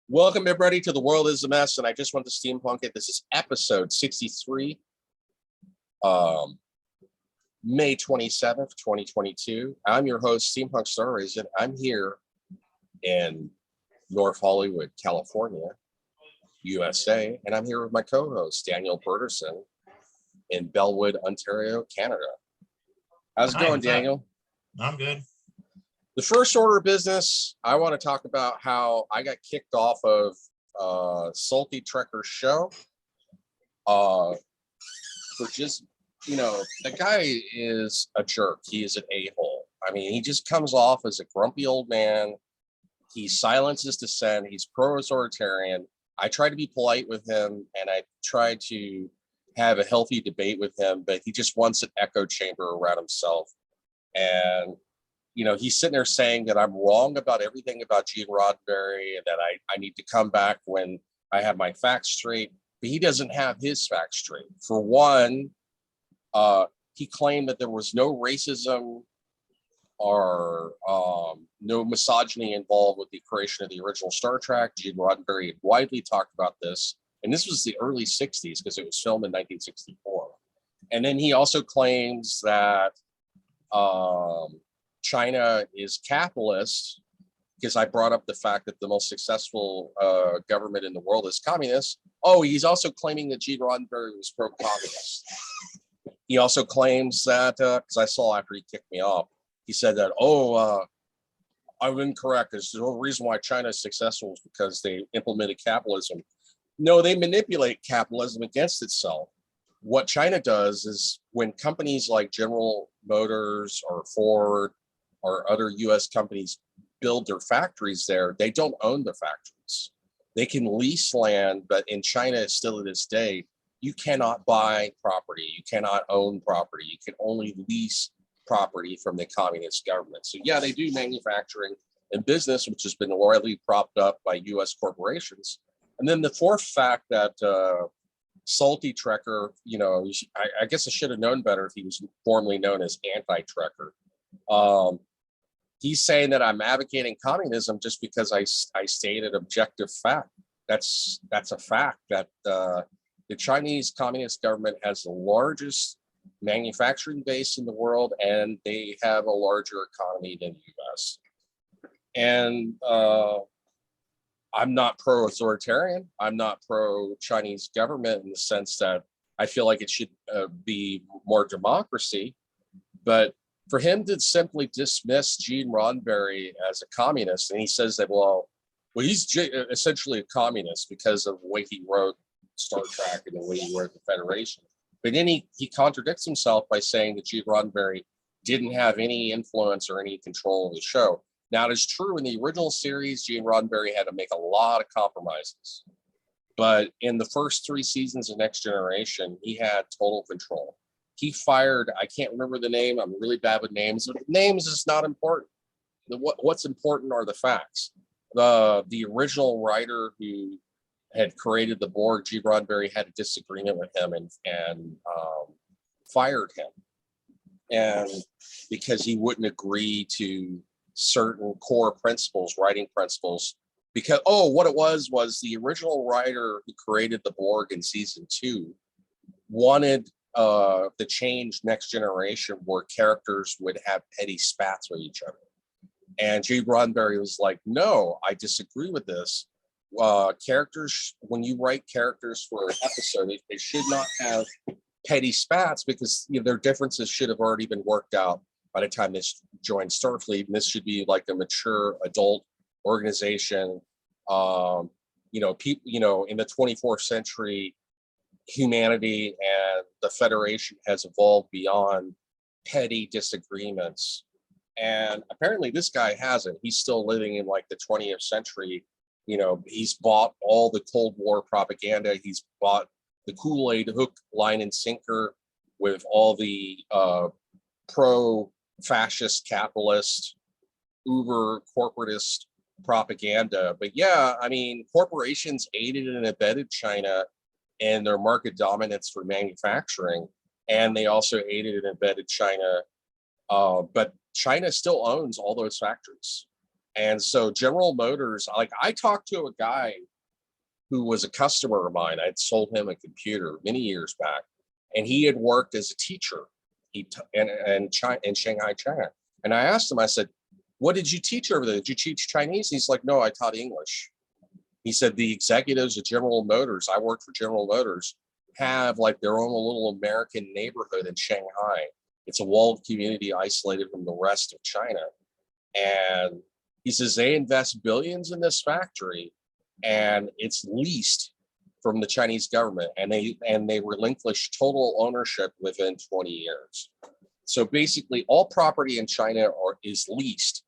Welcome, everybody, to The World is a Mess, and I just want to steampunk it. This is episode 63, May 27th, 2022. I'm your host, Steampunk Star Raisin. I'm here in North Hollywood, California, USA, and I'm here with my co-host, Daniel Berterson, in Bellwood, Ontario, Canada. How's it going, Daniel? I'm good. The first order of business, I want to talk about how I got kicked off of Salty Trekker's show for just, the guy is a jerk. He is an a-hole. I mean, he just comes off as a grumpy old man. He silences dissent. He's pro-authoritarian. I try to be polite with him, and I try to have a healthy debate with him, but he just wants an echo chamber around himself. And he's sitting there saying that I'm wrong about everything about Gene Roddenberry and that I need to come back when I have my facts straight. But he doesn't have his facts straight. For one, he claimed that there was no racism or no misogyny involved with the creation of the original Star Trek. Gene Roddenberry had widely talked about this. And this was the early 60s because it was filmed in 1964. And then he also claims that China is capitalist, because I brought up the fact that the most successful government in the world is communist. Oh, he's also claiming that Gene Roddenberry was pro-communist. He also claims that, because I saw after he kicked me off, he said that, I'm incorrect. There's no reason why China is successful is because they implemented capitalism. No, they manipulate capitalism against itself. What China does is when companies like General Motors or Ford or other US companies build their factories there, they don't own the factories. They can lease land, but in China, still to this day, you cannot buy property. You cannot own property. You can only lease property from the communist government. So yeah, they do manufacturing and business, which has been widely propped up by US corporations. And then the fourth fact that Salty Trekker, I guess I should have known better if he was formerly known as anti-Trekker. He's saying that I'm advocating communism just because I stated objective fact. That's a fact that the Chinese Communist government has the largest manufacturing base in the world, and they have a larger economy than the US. And I'm not pro-authoritarian. I'm not pro-Chinese government in the sense that I feel like it should be more democracy. But for him to simply dismiss Gene Roddenberry as a communist, and he says that, well, he's essentially a communist because of the way he wrote Star Trek and the way he wrote the Federation. But then he contradicts himself by saying that Gene Roddenberry didn't have any influence or any control of the show. Now, it is true in the original series, Gene Roddenberry had to make a lot of compromises. But in the first 3 seasons of Next Generation, he had total control. He fired, I can't remember the name, I'm really bad with names, but names is not important. What's important are the facts. The original writer who had created the Borg, Gene Roddenberry, had a disagreement with him and fired him. And because he wouldn't agree to certain core principles, writing principles, because what it was the original writer who created the Borg in season 2 wanted the change Next Generation where characters would have petty spats with each other. And Gene Roddenberry was like, no, I disagree with this. Characters, when you write characters for an episode, they should not have petty spats because their differences should have already been worked out by the time they joined Starfleet. And this should be like a mature adult organization. People, in the 24th century, humanity and the Federation has evolved beyond petty disagreements. And apparently this guy hasn't. He's still living in like the 20th century. He's bought all the Cold War propaganda. He's bought the Kool-Aid hook, line, and sinker with all the pro-fascist, capitalist, uber corporatist propaganda. But yeah, I mean, corporations aided and abetted China and their market dominance for manufacturing. And they also aided and abetted China. But China still owns all those factories. And so General Motors, like I talked to a guy who was a customer of mine. I'd sold him a computer many years back, and he had worked as a teacher in Shanghai, China. And I asked him, I said, what did you teach over there? Did you teach Chinese? He's like, no, I taught English. He said the executives of General Motors, I worked for General Motors, have like their own little American neighborhood in Shanghai. It's a walled community isolated from the rest of China. And he says they invest billions in this factory, and it's leased from the Chinese government, and they relinquish total ownership within 20 years. So basically, all property in China is leased.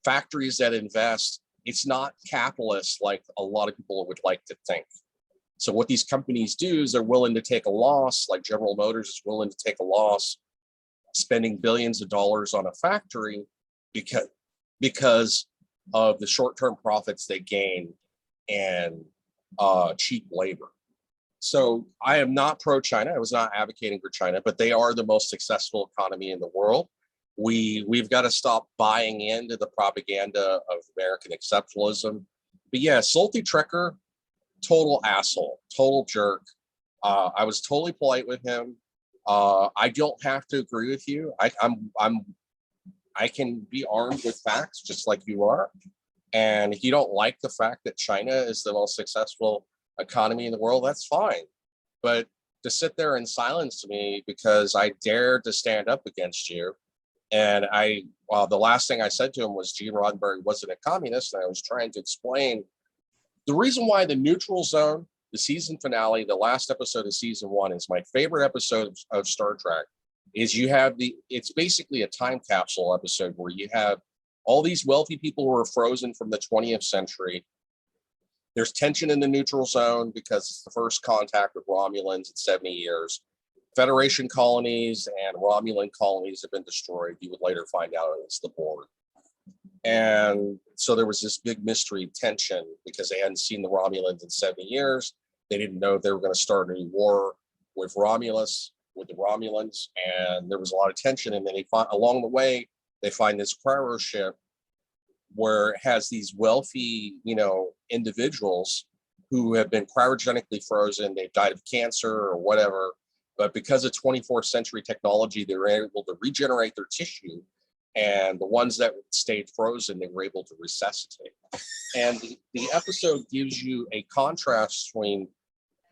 Factories that invest, it's not capitalist like a lot of people would like to think. So what these companies do is they're willing to take a loss, like General Motors is willing to take a loss, spending billions of dollars on a factory because of the short-term profits they gain and cheap labor. So I am not pro-China. I was not advocating for China, but they are the most successful economy in the world. We've got to stop buying into the propaganda of American exceptionalism. But yeah, Salty Trekker, total asshole, total jerk. I was totally polite with him. I don't have to agree with you. I can be armed with facts just like you are. And if you don't like the fact that China is the most successful economy in the world, that's fine. But to sit there in silence to me because I dared to stand up against you. And the last thing I said to him was Gene Roddenberry wasn't a communist. And I was trying to explain the reason why the neutral zone, the season finale, the last episode of season 1 is my favorite episode of Star Trek. Is it's basically a time capsule episode where you have all these wealthy people who are frozen from the 20th century. There's tension in the neutral zone because it's the first contact with Romulans in 70 years. Federation colonies and Romulan colonies have been destroyed. You would later find out it's the Borg. And so there was this big mystery tension because they hadn't seen the Romulans in 70 years. They didn't know they were going to start a new war with the Romulans, and there was a lot of tension. And then along the way, they find this cryo ship where it has these wealthy, individuals who have been cryogenically frozen. They've died of cancer or whatever, but because of 24th century technology, they were able to regenerate their tissue. And the ones that stayed frozen, they were able to resuscitate. And the episode gives you a contrast between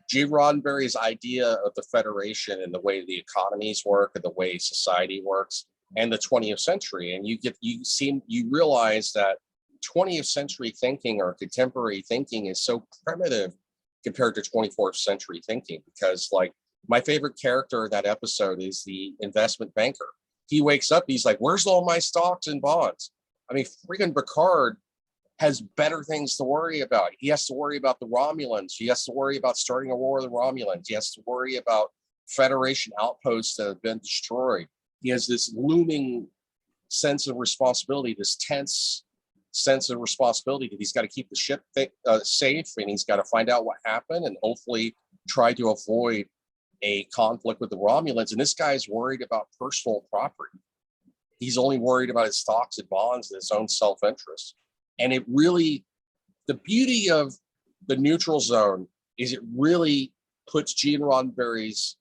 Gene Roddenberry's idea of the Federation and the way the economies work and the way society works, and the 20th century. And you realize that 20th century thinking or contemporary thinking is so primitive compared to 24th century thinking, because like my favorite character of that episode is the investment banker. He wakes up, he's like, where's all my stocks and bonds? I mean, freaking Picard has better things to worry about. He has to worry about the Romulans. He has to worry about starting a war with the Romulans. He has to worry about Federation outposts that have been destroyed. He has this looming sense of responsibility, this tense sense of responsibility that he's got to keep the ship safe, and he's got to find out what happened and hopefully try to avoid a conflict with the Romulans. And this guy's worried about personal property. He's only worried about his stocks and bonds and his own self-interest. And the beauty of the neutral zone is it really puts Gene Roddenberry's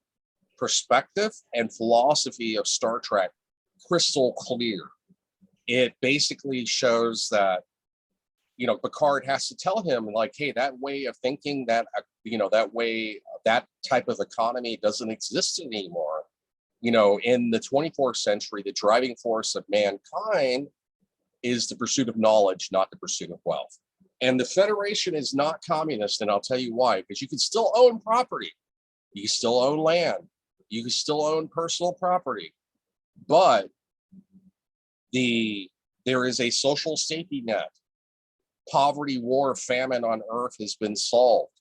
perspective and philosophy of Star Trek crystal clear. It basically shows that, Picard has to tell him like, hey, that way of thinking, that type of economy doesn't exist anymore. In the 24th century, the driving force of mankind is the pursuit of knowledge, not the pursuit of wealth. And the Federation is not communist, and I'll tell you why. Because you can still own property. You can still own land. You can still own personal property. But there is a social safety net. Poverty, war, famine on Earth has been solved.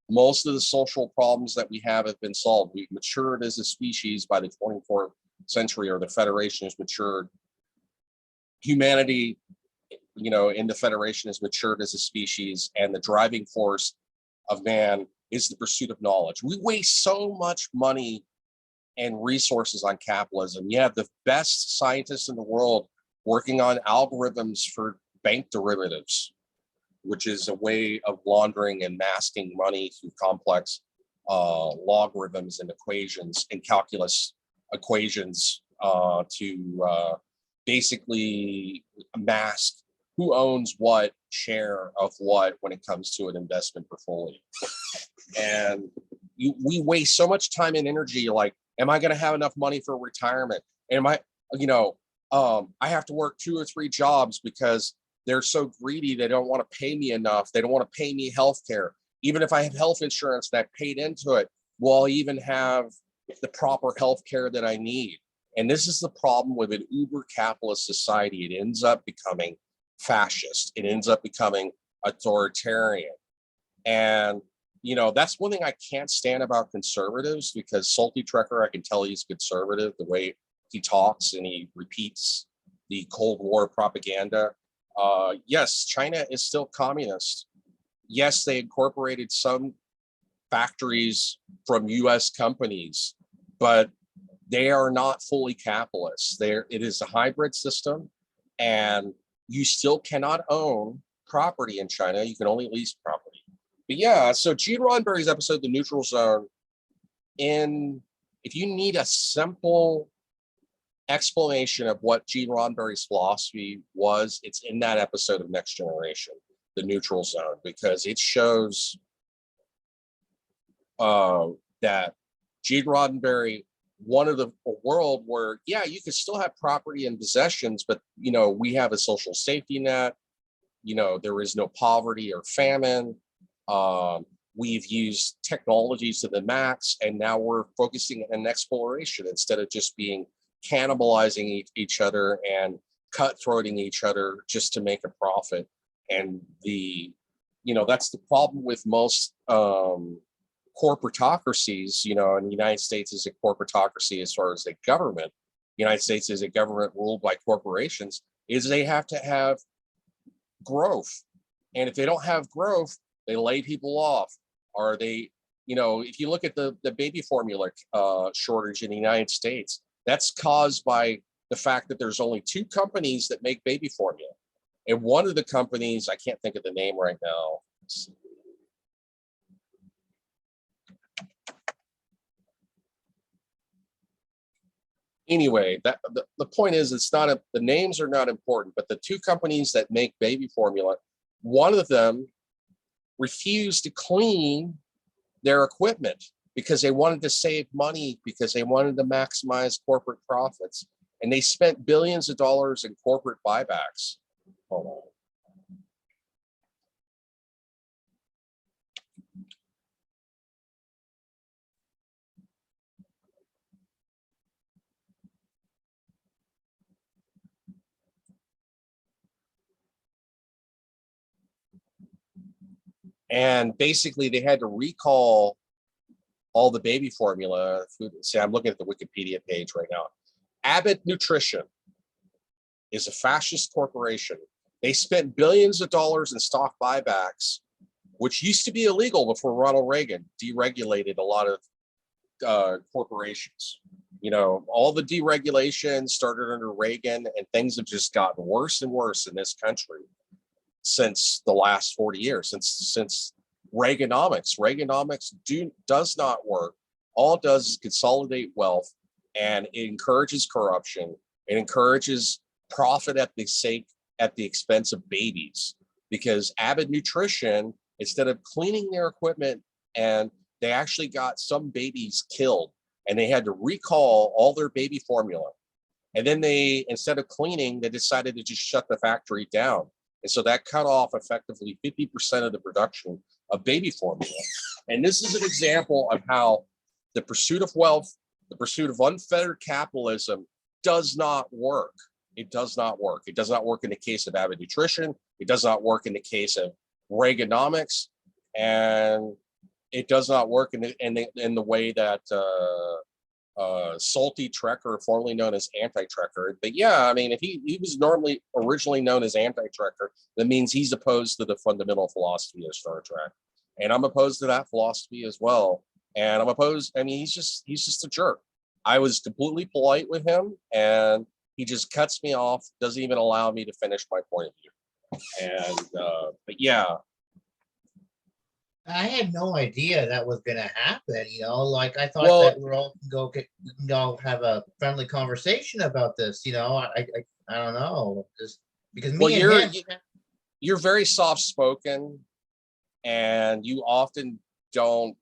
Most of the social problems that we have been solved. We've matured as a species by the 24th century, or the Federation has matured. Humanity, in the Federation has matured as a species, and the driving force of man is the pursuit of knowledge. We waste so much money and resources on capitalism. You have the best scientists in the world working on algorithms for bank derivatives, which is a way of laundering and masking money through complex logarithms and equations and calculus equations to basically mask who owns what share of what when it comes to an investment portfolio. And we waste so much time and energy. Like, am I going to have enough money for retirement? Am I, I have to work 2 or 3 jobs because they're so greedy. They don't want to pay me enough. They don't want to pay me health care. Even if I have health insurance that paid into it, will I even have the proper health care that I need? And this is the problem with an uber capitalist society. It ends up becoming fascist. It ends up becoming authoritarian. And, that's one thing I can't stand about conservatives, because Salty Trekker, I can tell he's conservative, the way he talks and he repeats the Cold War propaganda. Yes, China is still communist. Yes, they incorporated some factories from US companies, but they are not fully capitalist. It is a hybrid system, and you still cannot own property in China. You can only lease property. But yeah, so Gene Roddenberry's episode, The Neutral Zone, if you need a simple explanation of what Gene Roddenberry's philosophy was, it's in that episode of Next Generation, The Neutral Zone, because it shows that Gene Roddenberry wanted a world where, yeah, you could still have property and possessions, but, we have a social safety net. There is no poverty or famine. We've used technologies to the max, and now we're focusing on exploration instead of just being cannibalizing each other and cutthroating each other just to make a profit. And that's the problem with most corporatocracies. In the United States is a corporatocracy as far as the government. The United States is a government ruled by corporations, is they have to have growth. And if they don't have growth, they lay people off. Or they, if you look at the baby formula shortage in the United States, that's caused by the fact that there's only 2 companies that make baby formula. And one of the companies, I can't think of the name right now. Anyway, the point is, the names are not important, but the 2 companies that make baby formula, one of them refused to clean their equipment because they wanted to save money, because they wanted to maximize corporate profits. And they spent billions of dollars in corporate buybacks. Hold on. And basically, they had to recall all the baby formula food. See, I'm looking at the Wikipedia page right now. Abbott Nutrition is a fascist corporation. They spent billions of dollars in stock buybacks, which used to be illegal before Ronald Reagan deregulated a lot of corporations. All the deregulation started under Reagan, and things have just gotten worse and worse in this country since the last 40 years, since Reaganomics. Reaganomics does not work. All it does is consolidate wealth, and it encourages corruption. It encourages profit at the expense of babies. Because Abbott Nutrition, instead of cleaning their equipment, and they actually got some babies killed, and they had to recall all their baby formula. And then instead of cleaning, they decided to just shut the factory down. And so that cut off effectively 50% of the production of baby formula. And this is an example of how the pursuit of wealth, the pursuit of unfettered capitalism does not work. It does not work. It does not work in the case of Abbott Nutrition. It does not work in the case of Reaganomics. And it does not work in the way that Salty Trekker, formerly known as Anti-Trekker. But yeah, I mean, if he was originally known as Anti-Trekker, that means he's opposed to the fundamental philosophy of Star Trek. And I'm opposed to that philosophy as well. And I'm opposed, he's just a jerk. I was completely polite with him, and He just cuts me off, doesn't even allow me to finish my point of view. And but yeah, I had no idea that was gonna happen. Like I thought well, that we're all we can go have a friendly conversation about this. I don't know, just because well, me and him. you're very soft spoken, and you often don't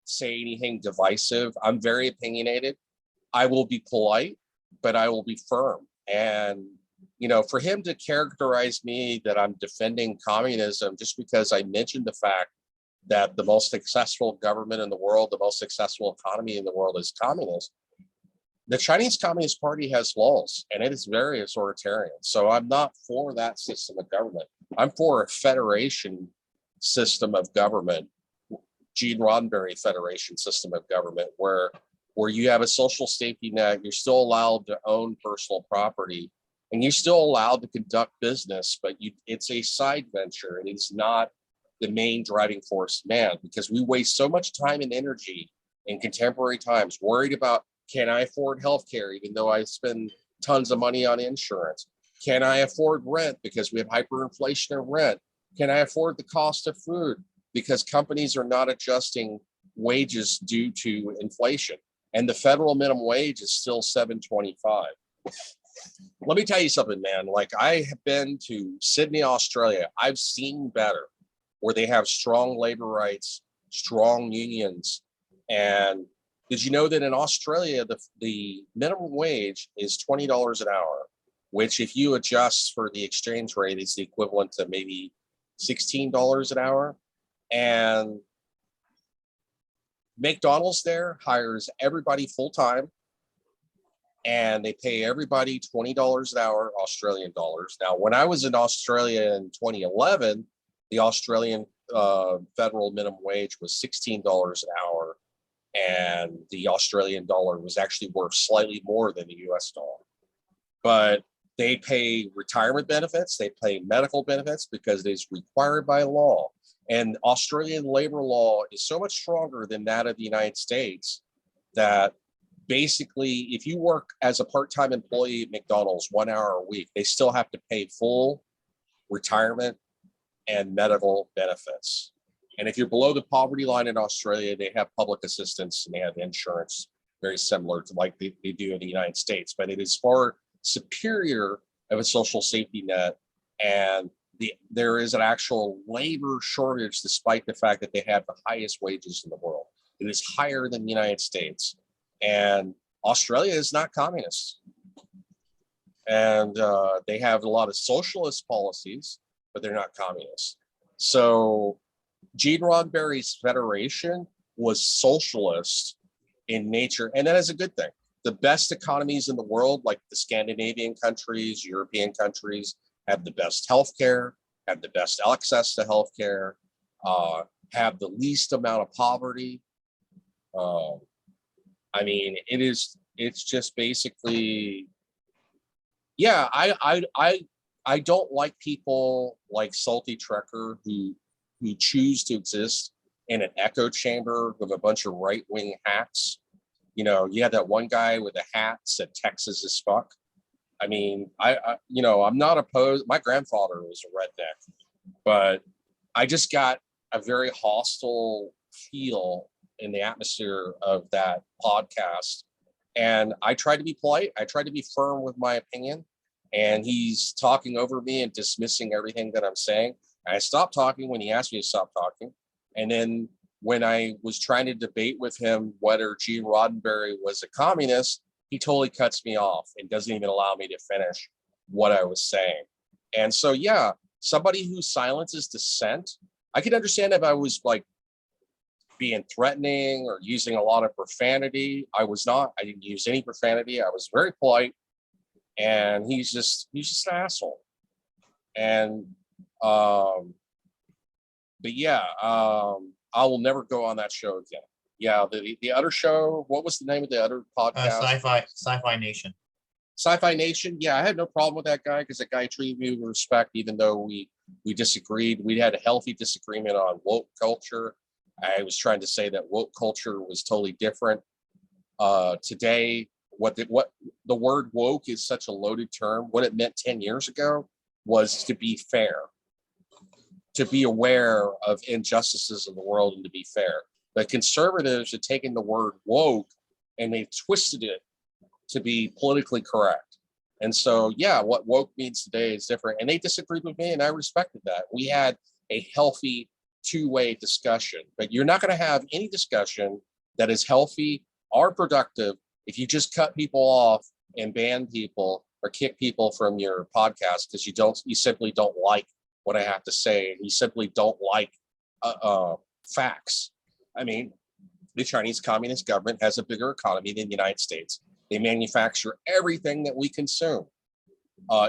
say anything divisive. I'm very opinionated. I will be polite, but I will be firm. And for him to characterize me that I'm defending communism just because I mentioned the fact that the most successful government in the world, the most successful economy in the world is communist. The Chinese Communist Party has flaws, and it is very authoritarian. So I'm not for that system of government. I'm for a federation system of government, Gene Roddenberry federation system of government, where you have a social safety net, you're still allowed to own personal property, and you're still allowed to conduct business, but it's a side venture. It is not the main driving force, man, because we waste so much time and energy in contemporary times worried about, can I afford healthcare even though I spend tons of money on insurance? Can I afford rent because we have hyperinflation of rent? Can I afford the cost of food because companies are not adjusting wages due to inflation? And the federal minimum wage is still $7.25. Let me tell you something, man. Like, I have been to Sydney, Australia. I've seen better, where they have strong labor rights, strong unions. And did you know that in Australia, the minimum wage is $20 an hour, which if you adjust for the exchange rate is the equivalent to maybe $16 an hour. And McDonald's there hires everybody full time, and they pay everybody $20 an hour, Australian dollars. Now, when I was in Australia in 2011, the Australian federal minimum wage was $16 an hour, and the Australian dollar was actually worth slightly more than the US dollar. But they pay retirement benefits, they pay medical benefits because it's required by law. And Australian labor law is so much stronger than that of the United States that basically, if you work as a part-time employee at McDonald's 1 hour a week, they still have to pay full retirement and medical benefits. And if you're below the poverty line in Australia, they have public assistance and they have insurance, very similar to like they do in the United States. But it is far superior of a social safety net, and there is an actual labor shortage despite the fact that they have the highest wages in the world. It is higher than the United States, and Australia is not communist, and they have a lot of socialist policies, but they're not communist. So Gene Roddenberry's federation was socialist in nature, and that is a good thing. The best economies in the world, like the Scandinavian countries, European countries, have the best healthcare, have the best access to healthcare, have the least amount of poverty. I mean, it's just basically, yeah. I don't like people like Salty Trekker who choose to exist in an echo chamber with a bunch of right-wing hacks. You had that one guy with a hat said Texas is fuck. I mean, I'm not opposed. My grandfather was a redneck, but I just got a very hostile feel in the atmosphere of that podcast. And I tried to be polite. I tried to be firm with my opinion. And he's talking over me and dismissing everything that I'm saying. I stopped talking when he asked me to stop talking. And then when I was trying to debate with him whether Gene Roddenberry was a communist, he totally cuts me off and doesn't even allow me to finish what I was saying. And so, yeah, somebody who silences dissent, I could understand if I was like being threatening or using a lot of profanity. I was not. I didn't use any profanity. I was very polite. And he's just an asshole. And but yeah, I will never go on that show again. Yeah, the other show, what was the name of the other podcast? Sci-Fi Nation. Sci-Fi Nation. Yeah, I had no problem with that guy because that guy treated me with respect, even though we disagreed. We had a healthy disagreement on woke culture. I was trying to say that woke culture was totally different today, what the word woke is such a loaded term. What it meant 10 years ago was to be fair, to be aware of injustices in the world and to be fair. But conservatives have taken the word woke and they've twisted it to be politically correct. And so, yeah, what woke means today is different. And they disagreed with me, and I respected that. We had a healthy two-way discussion, but you're not going to have any discussion that is healthy or productive if you just cut people off and ban people or kick people from your podcast because you simply don't like what I have to say, and you simply don't like facts. I mean, the Chinese Communist government has a bigger economy than the United States. They manufacture everything that we consume,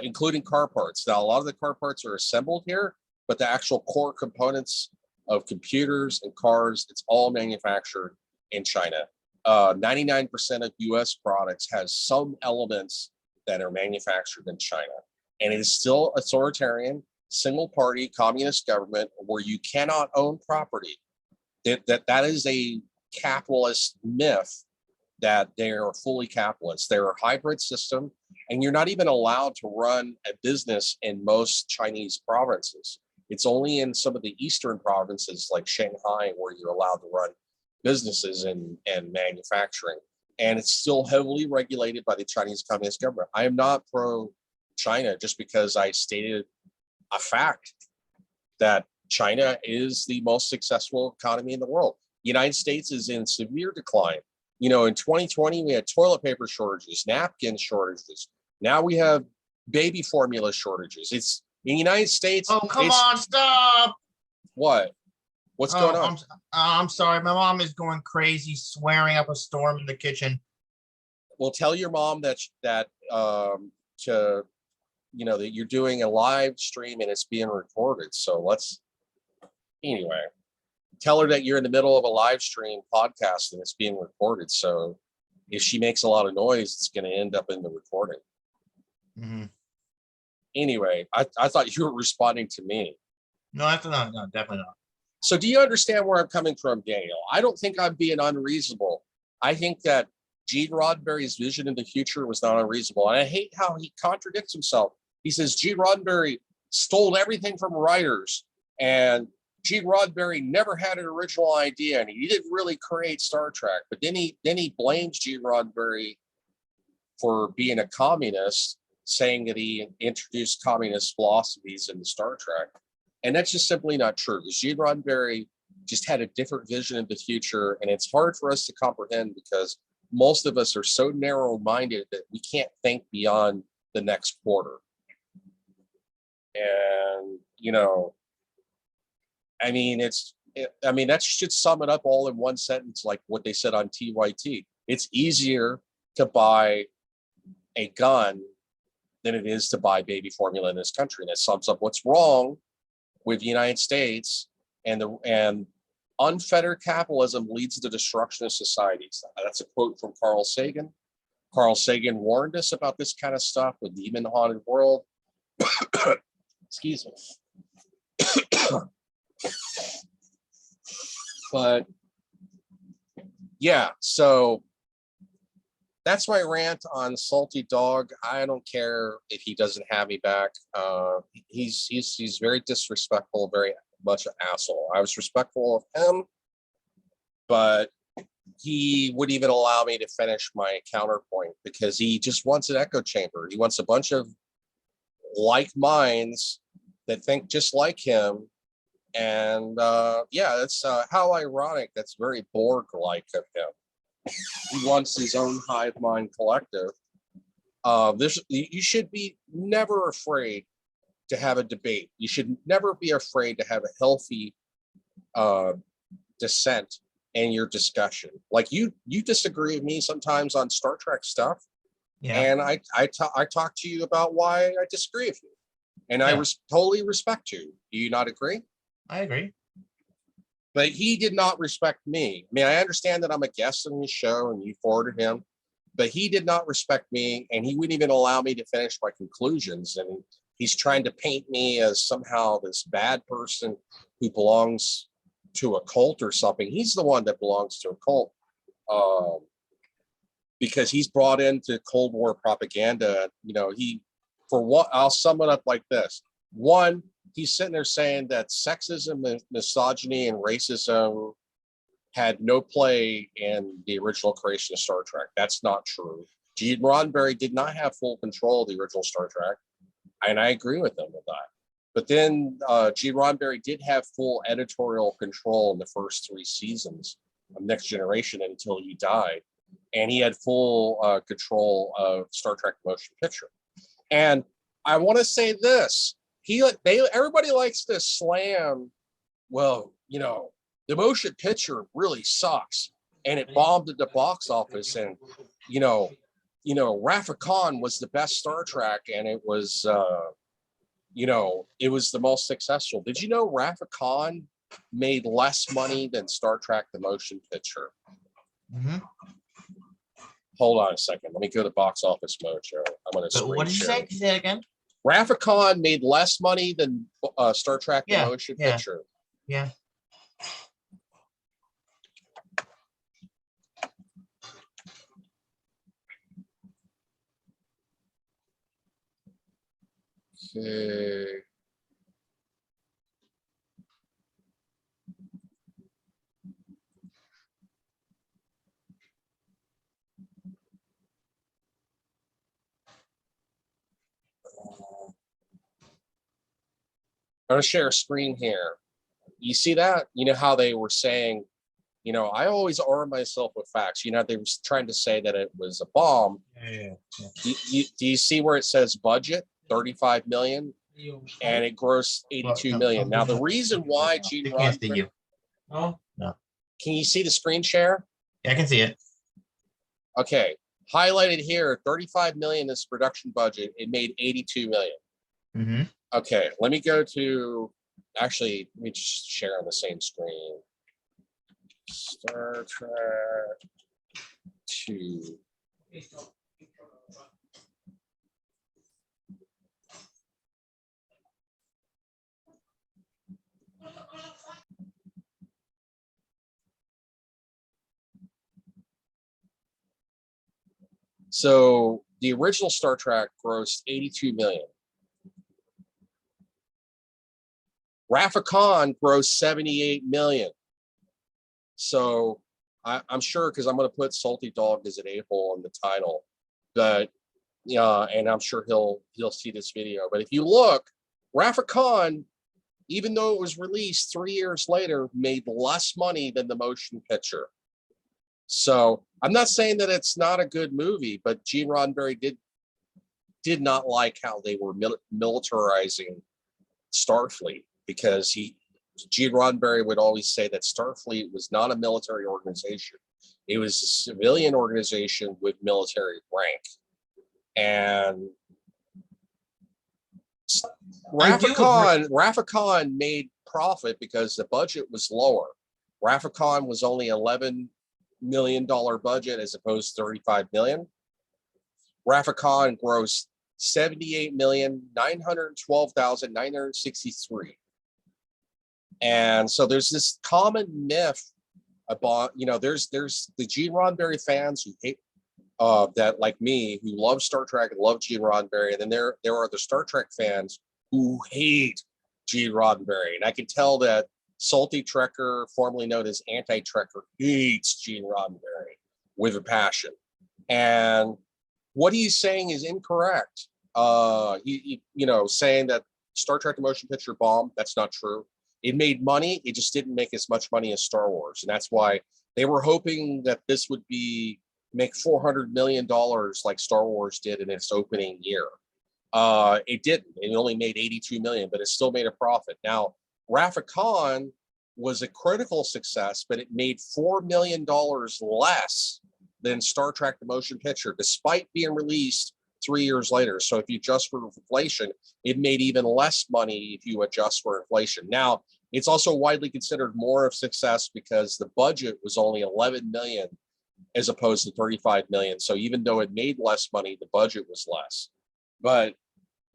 including car parts. Now, a lot of the car parts are assembled here, but the actual core components of computers and cars, it's all manufactured in China. 99% of US products has some elements that are manufactured in China. And it is still authoritarian, single party communist government where you cannot own property. That is a capitalist myth that they are fully capitalist. They're a hybrid system, and you're not even allowed to run a business in most Chinese provinces. It's only in some of the eastern provinces like Shanghai where you're allowed to run businesses and manufacturing. And it's still heavily regulated by the Chinese Communist government. I am not pro-China just because I stated a fact that China is the most successful economy in the world. The United States is in severe decline. You know, in 2020, we had toilet paper shortages, napkin shortages. Now we have baby formula shortages. It's in the United States. Oh, come on, stop. What? What's going on? I'm sorry. My mom is going crazy, swearing up a storm in the kitchen. Well, tell your mom that that you're doing a live stream and it's being recorded. So anyway, tell her that you're in the middle of a live stream podcast and it's being recorded. So if she makes a lot of noise, it's going to end up in the recording. Mm-hmm. Anyway, I thought you were responding to me. No, no, definitely not. So do you understand where I'm coming from, Daniel? I don't think I'm being unreasonable. I think that Gene Roddenberry's vision in the future was not unreasonable. And I hate how he contradicts himself. He says Gene Roddenberry stole everything from writers, and Gene Roddenberry never had an original idea, and he didn't really create Star Trek. But then he blames Gene Roddenberry for being a communist, saying that he introduced communist philosophies into Star Trek. And that's just simply not true. Gene Roddenberry just had a different vision of the future, and it's hard for us to comprehend because most of us are so narrow-minded that we can't think beyond the next quarter. And, that should sum it up all in one sentence, like what they said on TYT. It's easier to buy a gun than it is to buy baby formula in this country. And that sums up what's wrong with the United States, and unfettered capitalism leads to the destruction of societies. That's a quote from Carl Sagan. Carl Sagan warned us about this kind of stuff with the Demon Haunted World. Excuse me. But yeah, so that's my rant on Salty Dog. I don't care if he doesn't have me back. He's very disrespectful, very much an asshole. I was respectful of him, but he wouldn't even allow me to finish my counterpoint because he just wants an echo chamber. He wants a bunch of like minds that think just like him. And that's how ironic. That's very Borg-like of him. He wants his own hive mind collective. You should be never afraid to have a debate. You should never be afraid to have a healthy dissent in your discussion. Like you disagree with me sometimes on Star Trek stuff, and I talk to you about why I disagree with you, and I totally respect you. Do you not agree? I agree. But he did not respect me. I mean, I understand that I'm a guest on his show and you forwarded him, but he did not respect me, and he wouldn't even allow me to finish my conclusions. And he's trying to paint me as somehow this bad person who belongs to a cult or something. He's the one that belongs to a cult. because he's brought into Cold War propaganda. You know, for what, I'll sum it up like this. One, he's sitting there saying that sexism and misogyny and racism had no play in the original creation of Star Trek. That's not true. Gene Roddenberry did not have full control of the original Star Trek, and I agree with him with that. But then Gene Roddenberry did have full editorial control in the first 3 seasons of Next Generation until he died, and he had full control of Star Trek motion picture. And I want to say this: everybody likes to slam. Well, you know, the motion picture really sucks, and it bombed at the box office, and you know, Wrath of Khan was the best Star Trek, and it was, it was the most successful. Did you know Wrath of Khan made less money than Star Trek the motion picture? Mm-hmm. Hold on a second. Let me go to Box Office Mojo. I'm going to. What did you say? Can you say it again? Wrath of Khan made less money than Star Trek the motion picture. Yeah. Okay. I'm going to share a screen here. You see that? You know how they were saying, you know, I always arm myself with facts. You know, they were trying to say that it was a bomb. Yeah. Do you see where it says budget 35 million and it grossed 82 million? Now, the reason why Gene Roddenberry. Oh, no. Can you see the screen share? Yeah, I can see it. Okay. Highlighted here, 35 million is production budget. It made 82 million. Mm-hmm. Okay, let me go to, actually, let me just share on the same screen. Star Trek 2. So the original Star Trek grossed 82 million. Wrath of Khan grossed 78 million. So I'm sure, because I'm going to put Salty Dog as an a-hole in the title, but and I'm sure he'll see this video. But if you look, Wrath of Khan, even though it was released 3 years later, made less money than the motion picture. So I'm not saying that it's not a good movie, but Gene Roddenberry did not like how they were militarizing Starfleet, because Gene Roddenberry would always say that Starfleet was not a military organization. It was a civilian organization with military rank. And Wrath of Khan made profit because the budget was lower. Wrath of Khan was only $11 million budget as opposed to 35 million. Wrath of Khan grossed 78,912,963. And so there's this common myth about, there's the Gene Roddenberry fans who hate that, like me, who love Star Trek and love Gene Roddenberry, and then there are the Star Trek fans who hate Gene Roddenberry. And I can tell that Salty Trekker, formerly known as Anti-Trekker, hates Gene Roddenberry with a passion. And what he's saying is incorrect. Saying that Star Trek the motion picture bombed, that's not true. It made money. It just didn't make as much money as Star Wars. And that's why they were hoping that this would make $400 million like Star Wars did in its opening year. It didn't. It only made 82 million, but it still made a profit. Now, Wrath of Khan was a critical success, but it made $4 million less than Star Trek the motion picture, despite being released 3 years later. So if you adjust for inflation, it made even less money if you adjust for inflation. Now, it's also widely considered more of success because the budget was only 11 million as opposed to 35 million. So even though it made less money, the budget was less. But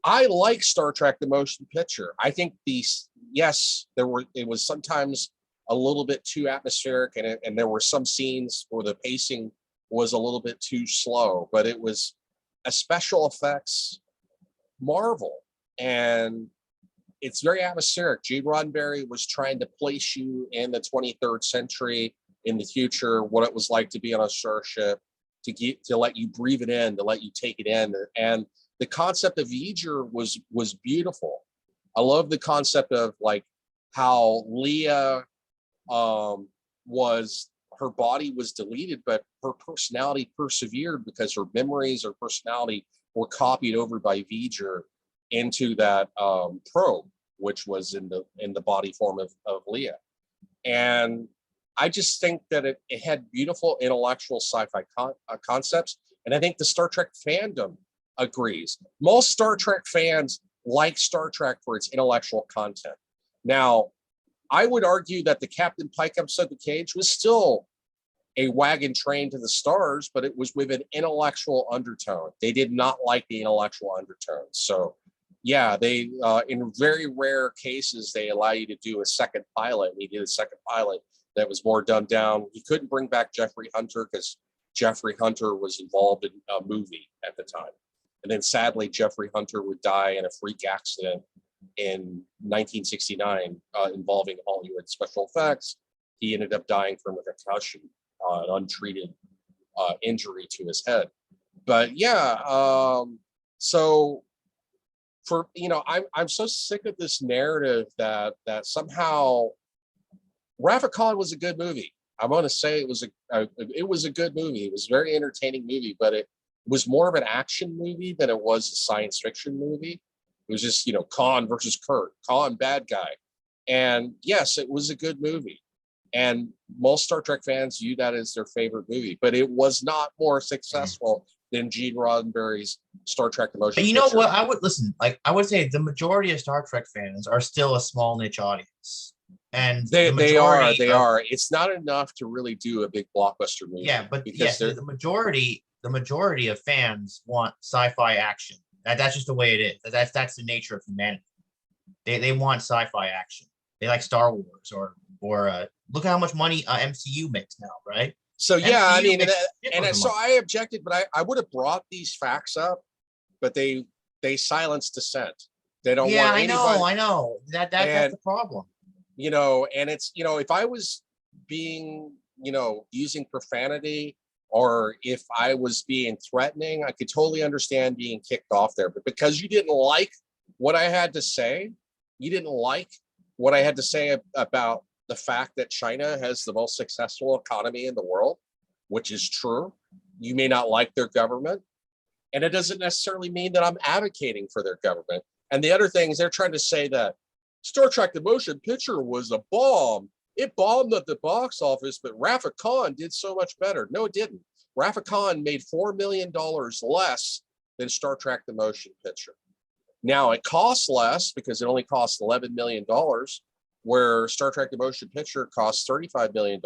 I like Star Trek the motion picture. I think it was sometimes a little bit too atmospheric, and there were some scenes where the pacing was a little bit too slow, but it was a special effects marvel. And it's very atmospheric. Gene Roddenberry was trying to place you in the 23rd century, in the future, what it was like to be on a starship, to let you breathe it in, to let you take it in. And the concept of V'ger was beautiful. I love the concept of like how Leia her body was deleted, but her personality persevered because her memories, her personality were copied over by V'ger into that probe, which was in the body form of Leia. And I just think that it had beautiful intellectual sci-fi concepts. And I think the Star Trek fandom agrees. Most Star Trek fans like Star Trek for its intellectual content. Now, I would argue that the Captain Pike episode, The Cage, was still a wagon train to the stars, but it was with an intellectual undertone. They did not like the intellectual undertones. So yeah, they in very rare cases, they allow you to do a second pilot. And he did a second pilot that was more dumbed down. He couldn't bring back Jeffrey Hunter because Jeffrey Hunter was involved in a movie at the time. And then sadly, Jeffrey Hunter would die in a freak accident in 1969 involving Hollywood special effects. He ended up dying from a concussion, an untreated injury to his head. But yeah, so for, I'm so sick of this narrative that somehow Wrath of Khan was a good movie. I'm going to say it was a good movie. It was a very entertaining movie, but it was more of an action movie than it was a science fiction movie. It was just, Khan versus Kurt, Khan bad guy. And yes, it was a good movie. And most Star Trek fans view that as their favorite movie, but it was not more successful than Gene Roddenberry's Star Trek: The Motion But you know Picture. what? I would say the majority of Star Trek fans are still a small niche audience. And They are. of, It's not enough to really do a big blockbuster movie. Yeah, but because the majority of fans want sci-fi action. That's just the way it is. That's the nature of humanity. They want sci-fi action. They like Star Wars or look at how much money MCU makes now, right? So yeah, I mean, so I objected, but I would have brought these facts up, but they silenced dissent. They don't want anybody. I know. That's the problem. And it's, if I was being, using profanity, or if I was being threatening, I could totally understand being kicked off there. But because you didn't like what I had to say, you didn't like what I had to say about the fact that China has the most successful economy in the world, which is true. You may not like their government, and it doesn't necessarily mean that I'm advocating for their government. And the other thing is they're trying to say that Star Trek: The Motion Picture was a bomb. It bombed at the box office, but Wrath of Khan did so much better. No, it didn't. Wrath of Khan made $4 million less than Star Trek: The Motion Picture. Now, it costs less because it only costs $11 million, where Star Trek: The Motion Picture costs $35 million.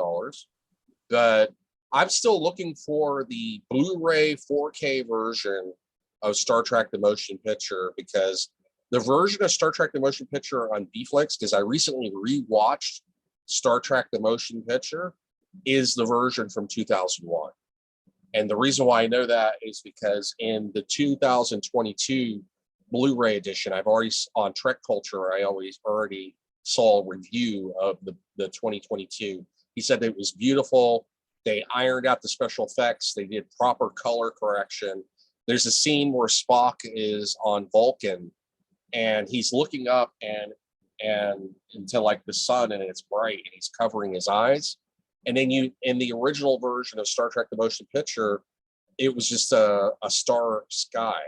But I'm still looking for the Blu-ray 4K version of Star Trek: The Motion Picture, because the version of Star Trek: The Motion Picture on Bflix, because I recently rewatched Star Trek: The Motion Picture, is the version from 2001. And the reason why I know that is because in the 2022 Blu-ray edition, I've already, on Trek Culture, I already saw a review of the 2022. He said that it was beautiful. They ironed out the special effects. They did proper color correction. There's a scene where Spock is on Vulcan and he's looking up and into like the sun, and it's bright, and he's covering his eyes. And then in the original version of Star Trek: The Motion Picture, it was just a star sky.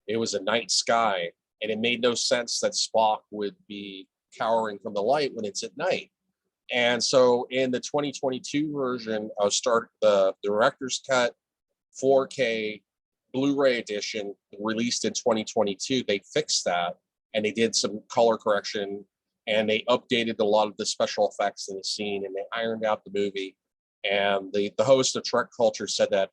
It was a night sky, and it made no sense that Spock would be cowering from the light when it's at night. And so in the 2022 version of the director's cut 4K Blu-ray edition released in 2022, they fixed that, and they did some color correction, and they updated a lot of the special effects in the scene, and they ironed out the movie. And the host of Trek Culture said that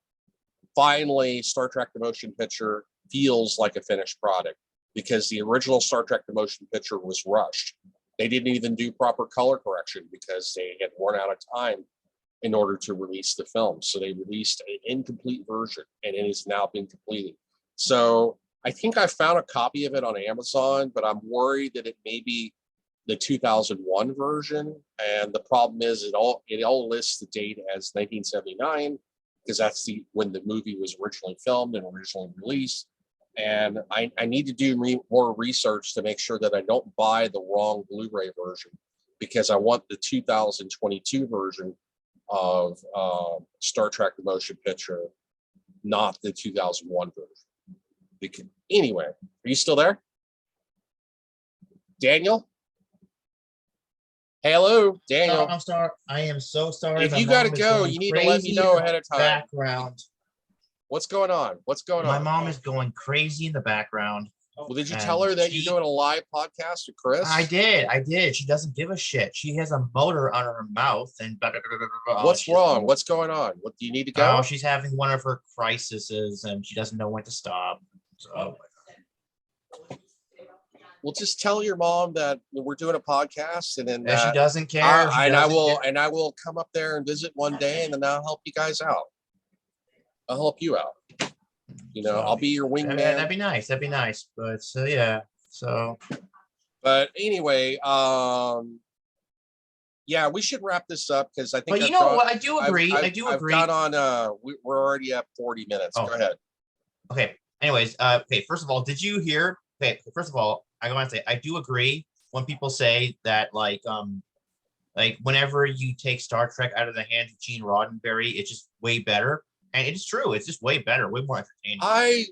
finally Star Trek: The Motion Picture feels like a finished product, because the original Star Trek: The Motion Picture was rushed. They didn't even do proper color correction because they had run out of time in order to release the film. So they released an incomplete version, and it has now been completed. So I think I found a copy of it on Amazon, but I'm worried that it may be the 2001 version. And the problem is it all lists the date as 1979, because that's when the movie was originally filmed and originally released. And I need to do more research to make sure that I don't buy the wrong Blu-ray version, because I want the 2022 version of Star Trek the Motion Picture, not the 2001 version. Anyway, are you still there? Daniel? Hello, Daniel. I'm sorry. I am so sorry. If you got to go, you need to let me know ahead of time. Background. What's going on? What's going on? My mom is going crazy in the background. Well, did you tell her that you're doing a live podcast with Chris? I did. She doesn't give a shit. She has a motor on her mouth and blah, blah, blah, blah, blah. What's wrong? What's going on? What do you need to go? Oh, she's having one of her crises and she doesn't know when to stop. So well, just tell your mom that we're doing a podcast, and then she doesn't care. I will come up there and visit one day, and then I'll help you guys out. I'll help you out. You know, I'll be your wingman. That'd be nice. But yeah. So. But anyway, yeah, we should wrap this up because I think. But you know what? I do agree. I've got on. We're already at 40 minutes. Oh. Go ahead. Okay. Anyways, okay. First of all, did you hear? Okay. First of all, I want to say I do agree when people say that like whenever you take Star Trek out of the hands of Gene Roddenberry, it's just way better. And it's true. It's just way better, way more entertaining. I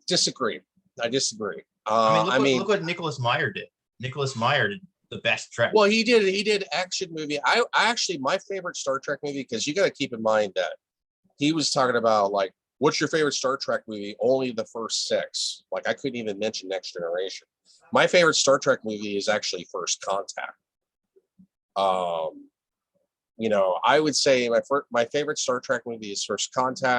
disagree. I mean, look what Nicholas Meyer did. Nicholas Meyer did the best Trek. Well, he did action movie. I actually, my favorite Star Trek movie, because you got to keep in mind that he was talking about like, what's your favorite Star Trek movie? Only the first 6. Like I couldn't even mention Next Generation. My favorite Star Trek movie is actually First Contact. You know, I would say my favorite Star Trek movie is First Contact.